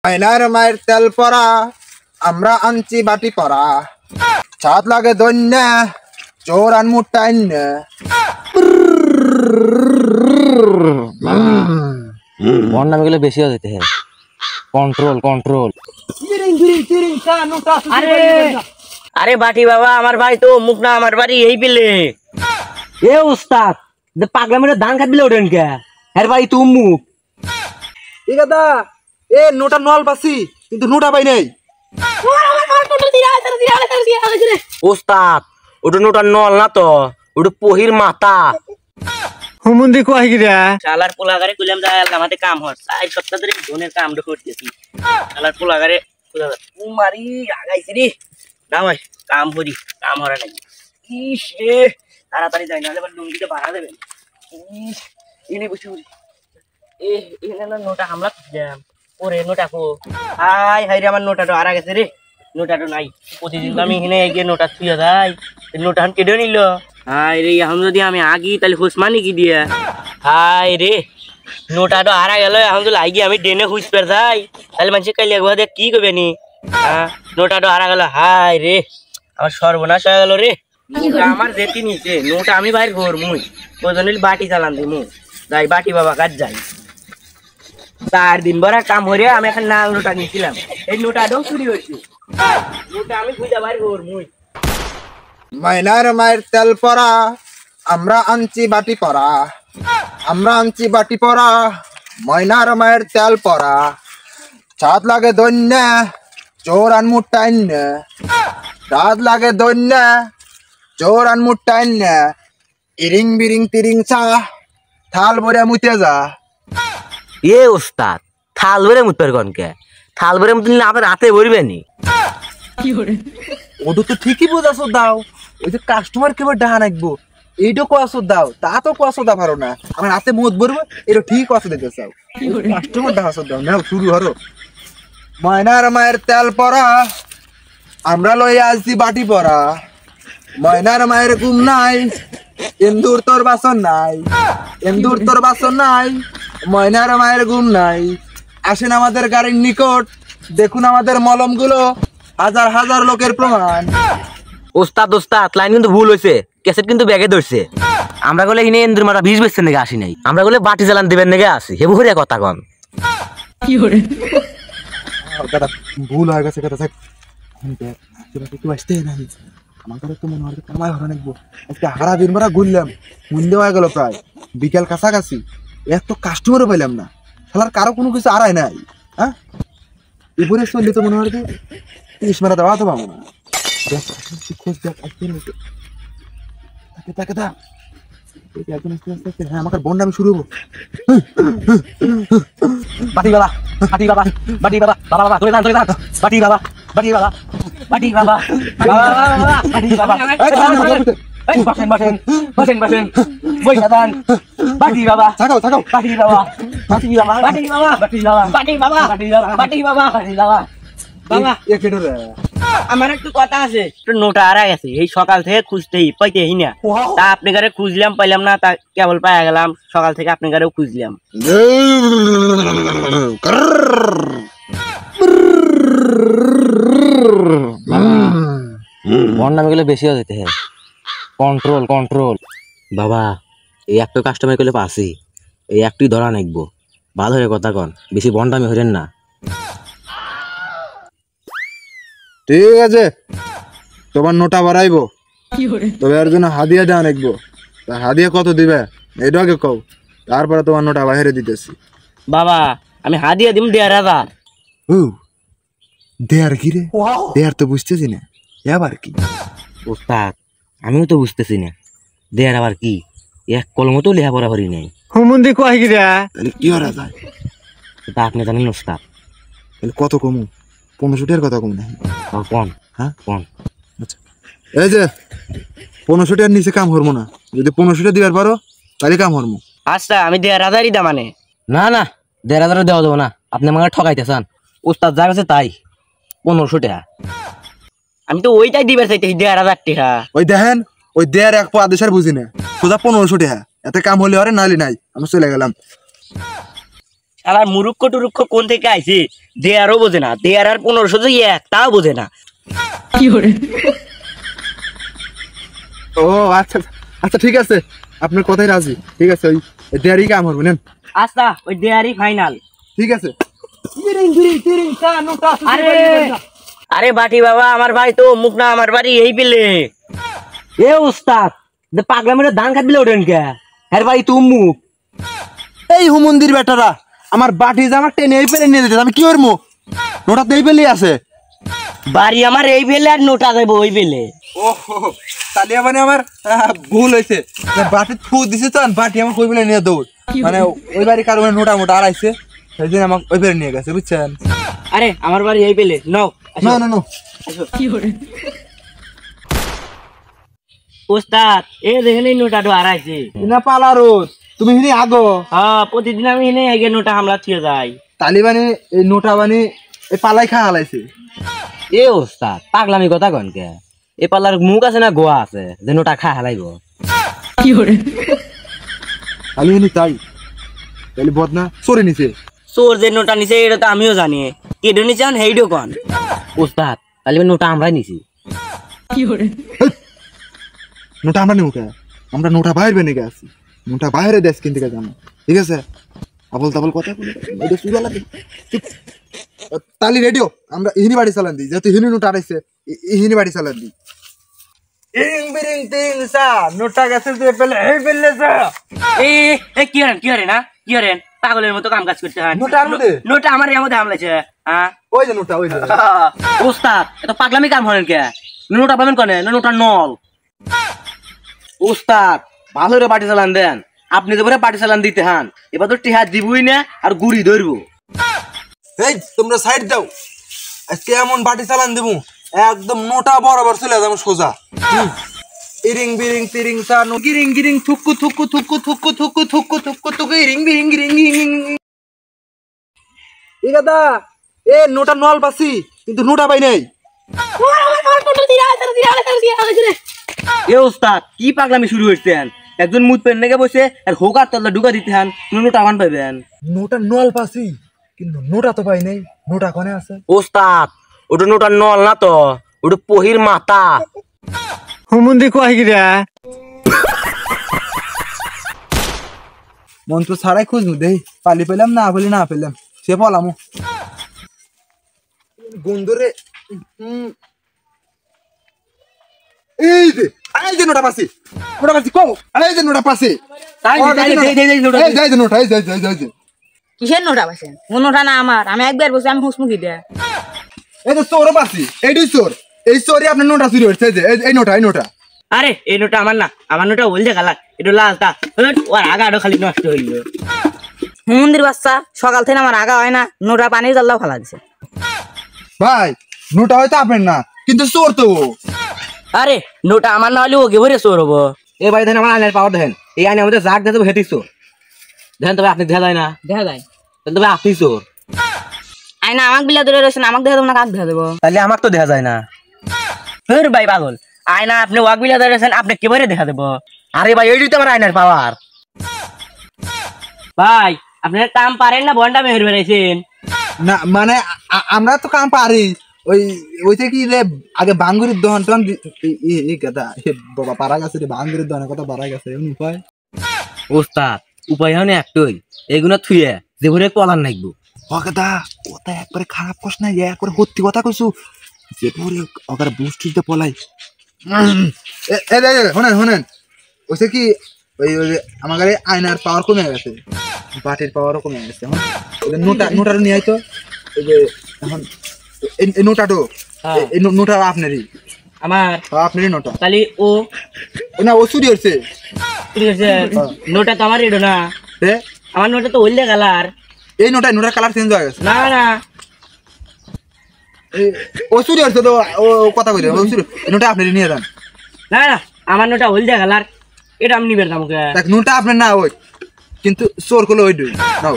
Minor মায়ের তেল পরা আমরা আনছি বাটি পরা ছাদ লাগে দৈন্য চোর আনমু টাইন্য বন্ডামি গুলো বেশি হয়ে যেতে হ্যাঁ কন্ট্রোল কন্ট্রোল আরে বাটি বাবা আমার বাড়ি তো মুখ না আমার বাড়ি এই পেলে এ উস্তাদ পাগলা মেরে ধান খাট দিলে ওঠেন কে এর বাড়ি তুম মুখ ঠিক আছে এ নোটা নল পাসি কিন্তু নোটা পাই নাই ওস্তাদ ওটা নোটার নল না তো ওটা পহির মাথা হুমুন্দি কয় কি রে শালার পোলাগারে কইলাম যা আমাতে কাম হর 4 সপ্তাহ ধরে ধনের কামটা করতেছি শালার পোলাগারে মারি আগাইছি রে না ভাই কাম করি কাম হরে নাই ইস রে তাড়াতাড়ি যাই না এবার লুঙ্গিতে বাড়া দেবেন ইস ইনি বসে এ এনে না নোটা হামলা দিলাম ওরে নোটা কো হাই হাই রে আমার নোটাটা হারা গেছে রে নোটাটা নাই প্রতিদিন তো আমি এখানে গিয়ে নোটা ছুঁয়ে যাই নোটা হান কেটে নিল হাই রে এখন যদি আমি আগি তাহলে হুস মানি কি দিয়া হাই রে নোটাটা হারা গেল এখন তো লাগি আমি ডেনে হুস পের যাই তাহলে মানুষ কাইলে একবার দেখ কি করবে নি নোটাটা হারা গেল হাই রে আমার সর্বনাশ হয়ে গেল রে আমার যেতে নিচে নোটা আমি বাইর কর মুই ওজন বাটি চালান দি মু যাই বাটি বাবা কাজ যাই 4 দিন বড় কাম হরে আমি এখন না নোটা নিছিলাম এই নোটাটাও চুরি হয়েছে নোটা আমি খুঁজে বাইর কর মুই মাইনার মায়ের তেল পরা আমরা আনছি বাটি পরা আমরা আনছি বাটি পরা মাইনার মায়ের তেল পরা ছাদ লাগে দৈন্য চোর আনমু টাইন্য ছাদ লাগে দৈন্য চোর আনমু টাইন্য ইরিং বিরিং তিরিং চা থাল ভরে মুতে যা এ ওস্তাদ থাল ভরে মুতবার কনকে থাল ভরে মুতলে আপনার রাতে ভরবে নি ওটা তো ঠিকই বোঝাছো দাও ওই যে কাস্টমার কেবল ডাহা নাকবো এইটা কোয়াছো দাও তা তো কোয়াছো দা পারো না আমার হাতে মত ভরবো এটা ঠিক কোয়াছো দিতে চাও কাস্টমার ডাহাছো দাও নাও শুরু হরো ময়নার মায়ের তেল পরা আমরা লইয়া আসছি বাটি পরা ময়নার মায়ের ঘুম নাই এন্দুর তোর বাসন নাই এন্দুর তোর বাসন নাই ময়নার মায়ের ঘুম নাই আসেন আমাদের গাড়ির নিকট দেখুন আমাদের মলম গুলো হাজার হাজার লোকের প্রমাণ ওস্তাদ ওস্তাদ লাইন কিন্তু ভুল হয়েছে ক্যাসেট কিন্তু ব্যাগে ধরছে আমরা গলে এখানে এন্দ্র মারা 20 বেচছেন নাকি আসি নাই আমরা গলে বাটি জ্বালান দিবেন নাকি আসি হে ভুরিয়া কথা কন কি করে ভুল হয়ে গেছে কথা থাক তুই আসতে না আমার কাছে তো মনে হয় কামাই হবে নাকবো আজকে হারা দিন ভরা ঘুরলাম মন্দে হয়ে গেল প্রায় বিকেল কাছাকাছি এত কাস্টমারও পাইলাম না শালার কারো কোনো কিছু আড়াই নাই হ্যাঁ এবারে চললে তো মনে হয় যে 30 মেরা দেওয়া তো পাবো না খোঁজ দেখ তাকে দা হ্যাঁ আমাকে বন্ডা আমি শুরু হবো বাটি বাবা বাটি বাবা বাটি বাবা বাবা বাবা ধরে দান বাটি বাবা বাটি বাবা বাটি বাবা বাটি বাবা এই বসেন বসেন বসেন বসেন বইসা দান বাটি বাবা থাকাও বাটি বাবা বাটি বাবা বাটি বাবা বাটি বাবা বাটি বাবা বাটি বাবা বাটি বাবা বাটি বাবা বাবা এ কেটে রে আমার একটু কথা আছে নোটা হারা গেছে এই সকাল থেকে খুঁজতেই পাইতেই না তা আপনি ঘরে খুঁজলাম পাইলাম না তা কেবল পাইয়া গেলাম সকাল থেকে আপনি ঘরেও খুঁজলাম বন্ডামি গুলো বেশি হয়ে যেতে হ্যাঁ কন্ট্রোল কন্ট্রোল বাবা এই একটা কাস্টমার করলে পাসি এই একটি ধরা নাকবো ভালো হয়ে কথা কন বেশি বন্ডামি হইলেন না ঠিক আছে তোমার নোটা বাড়াইবো তবে এর জন্য হাদিয়া দেওয়া নাকবো তা হাদিয়া কত দিবে এটা আগে কও তারপরে তোমার নোটা বাইরে দিতেছি বাবা আমি হাদিয়া দিম 1500 দেয়ার কি রে দেয়ার তো বুঝতেছি না এবার কি ওস্তাদ আমিও তো বুঝতেছি না দেয়ার আবার কি এক কলমও তো লেখা পড়া করি নাই হুমুন্দি কয় কি রে তাহলে কি করা যায় তা আপনি জানেন ওস্তাদ তাহলে কত কমু 1500 টাকার কথা কম নাই কোন হ্যাঁ কোন আচ্ছা এই যে 1500 টাকার নিচে কাম করবো না যদি 1500 টাকা দিবার পারো তাহলে কাম করবো আচ্ছা আমি 1500 দাম মানে না না 1500 দেওয়া দেবো না আপনি আমাকে ঠকাইতেছেন ওস্তাদ যা গেছে তাই 1500 টাকা আমি তো ওইটাই দিবার চাইতেছি 1500 টাকা ওই দেখেন ওই দেয়ার এক পা আদেশের বুঝি না সোজা 1500 টাকা এতে কাম হলে আরে নালি নাই আমি চলে গেলাম শালার মুরুক্ষ টুরুক্ষ কোন থেকে আইছে দেয়ারও বোঝে না, দেয়ার আর 1500 যে এক তাও বোঝে না। ও আচ্ছা আচ্ছা ঠিক আছে, আপনার কথাই রাজি। ঠিক আছে, ওই দেয়ারই কাম হবে নেন। আচ্ছা ওই দেয়ারই ফাইনাল। ঠিক আছে। আরে আরে বাটি বাবা, আমার ভাই তো মুখ না আমার বাড়ি এই পেলে। এ উস্তাদ যে পাগলা মেরে ধান খাট দিলে ওঠেন কে? হ্যাঁ ভাই তুম মুখ এই হুমন্দির বেটারা আমার বাটি যে আমার টেনে এই পেলে নিয়ে যেতে, আমি কি করবো? নোটা তো এই পেলেই আছে। বাড়ি আমার এই পেলে আর নোটা দেবো ওই পেলে। ওহো, তাহলে মানে আমার ভুল হয়েছে। বাটি থু দিছে তো, বাটি আমার ওই পেলে নিয়ে দৌড়, মানে ওই বাড়ি কারো মোটা মোটা আড়াইছে, সেই জন্য আমাকে ওই পেলে নিয়ে গেছে, বুঝছেন? আরে আমার বাড়ি এই পেলে নাও। না না না, ওস্তাদ এ দেখেন এই নোটাটা হারাইছে। না পালা রোজ তুমি হিনি আগো। হ্যাঁ প্রতিদিন আমি এনে আগে নোটা হামলা থুয়ে যাই। তালিবানি এই নোটা বানি এই পালাই খা হালাইছে। এ উস্তাদ পাগলামি কথা কন কে? এ পাল্লার মুখ আছে না গোয়া আছে যে নোটা খা হালাইব? তালিবানি তাই তাহলে বদনা সরে নিছে। চোর যে নোটা নিছে এটা তো আমিও জানি, কেডো নিছে হেইডো কন। উস্তাদ তাহলে নোটা আমরাই নিছি। নোটা আমরা নেব কে? আমরা নোটা বাইরে নিয়ে গেছি, নোটা বাইরে দেশ কিনতে গেছে জানো, ঠিক আছে? আবল তাবল কথা বলে এটা সুদা লাগে। তালি রেডিও আমরা ইহিনি বাড়ি চালান দিই, যেহেতু ইহিনি নোটা আড়াইছে ইহিনি বাড়ি চালান দিই। ইং বিরিং তিং সা নোটা গেছে যে পেলে এই পেলে সা। এ এ কি হরেন না কি হরেন পাগলের মতো কাম কাজ করতে হয়। নোটা আনবে? নোটা আমার এর মধ্যে হামলাছে। হ্যাঁ ওই যে নোটা, ওই যে উস্তাদ এত পাগলামি কাম হলেন কে? নোটা পাবেন কনে? নোটা নল। উস্তাদ ভালো রে পাটি চালান দেন, আপনি তো পাটি চালান দিতে হান, এবার তো টিহা দিবই না আর গুড়ি ধরবো। এই তোমরা সাইড দাও, আজকে এমন বাটি চালান দেবো একদম নোটা বরাবর চলে যাবো সোজা। ইরিং বিরিং তিরিং সা নো গিরিং গিরিং থুক্কু থুক্কু থুক্কু থুক্কু থুক্কু থুক্কু থুক্কু থুক্কু ইরিং বিরিং গিরিং গিরিং। এ দাদা এ নোটা নল পাসি কিন্তু নোটা পাই নাই। এ উস্তাদ কি পাগলামি শুরু হয়েছেন? একজন মুদ পেন লেগে বসে আর হোকার তল্লা ঢুকা দিতে হান, নোটা মান পাবেন। নোটা নল পাসি কিন্তু নোটা তো পাই নাই, নোটা কোনে আছে? উস্তাদ ওটা নোটা নল না তো, ওটা পহির মাথা। হুমুন্দি কয় গিরা মন্ত্র ছাড়াই খুঁজবো দেই, পালি পেলাম না পেলি না পেলাম সে পলামো গন্ধরে। এই যে নোটা পাসি, নোটা পাসি কো, এই যে নোটা পাসি, এই যে নোটা, এই যে কিসের নোটা পাইছেন? ও নোটা না আমার, আমি একবার বসে আমি হুসমুখি দেয়। এই যে চোর পাসি, এইটাই চোর, এই চোরই আপনার নোটা চুরি হচ্ছে। এই নোটা, এই নোটা। আরে এই নোটা আমার না, আমার নোটা হলদে কালার, এটা লালটা। ওর আগাটা খালি নষ্ট হইল। হুমন্দির বাচ্চা সকাল থেকে আমার আগা হয় না, নোটা পানির জাল্লাও ফেলা দিছে। ভাই নোটা হয়তো আপনার না কিন্তু চোর তো ও। আরে নোটা আমার না হলে ওকে ভরে চোর হবো। এ ভাই দেখেন আমার আইনের পাওয়ার দেখেন, এই আইনের মধ্যে জাগ দেখো হেঁটিস চোর দেখেন, তবে আপনি দেখা যায় না, দেখা যায় তবে আপনি চোর। আইনা আমাকে বিলা ধরে রয়েছেন, আমাকে দেখা দেবো না কাক দেখা দেবো? তাহলে আমার তো দেখা যায় না। ভাই পাগল, আয়না আপনি ওয়াক বিলা ধরেছেন, আপনি কেবারে দেখা দেবো? আরে ভাই এইটাই তো আমার আইনের পাওয়ার। ভাই আপনারা কাম পারেন না বন্ডা মেহের বেড়াইছেন না মানে আমরা তো কাম পারি, ওইটা কি রে আগে বাঙ্গুরির দহন টন গাদা বাবা পারা গেছে রে, বাঙ্গুরির দহনের কথা পারা গেছে এমন উপায়। ওস্তাদ উপায় হনে একটাই, এগুলো থুয়ে যে ভরে পলান নাকবো। গাদা কথা একবারে খারাপ কস না, একবারে সত্যি কথা কইছু, যে পরে আবার বুস্টিতে পলাই। শোনেন শোনেন, ওইটা কি ওই আমার গাড়ি আয়নার পাওয়ার কমে গেছে, বাটির পাওয়ারও কমে গেছে। এখন নোটারও নিয়ে আইতো, এই যে এখন এই নোটাটো, এই নোটা আপনারই, আমার আপনারই নোটা। তাহলে ও না ও চুরি হচ্ছে, নোটা তো আমার এডো না, আমার নোটা তো হলদে কালার। এই নোটার কালার চেঞ্জ হয়ে গেছে। না না ও চুরি হচ্ছে তো, ও কথা কই ও চুরি, নোটা আপনারই নিয়ে যান। না না আমার নোটা হলদে কালার, এটা আমি নিবেন আমাকে। নোটা আপনার না ওই, কিন্তু চোর করলো ওই নাও।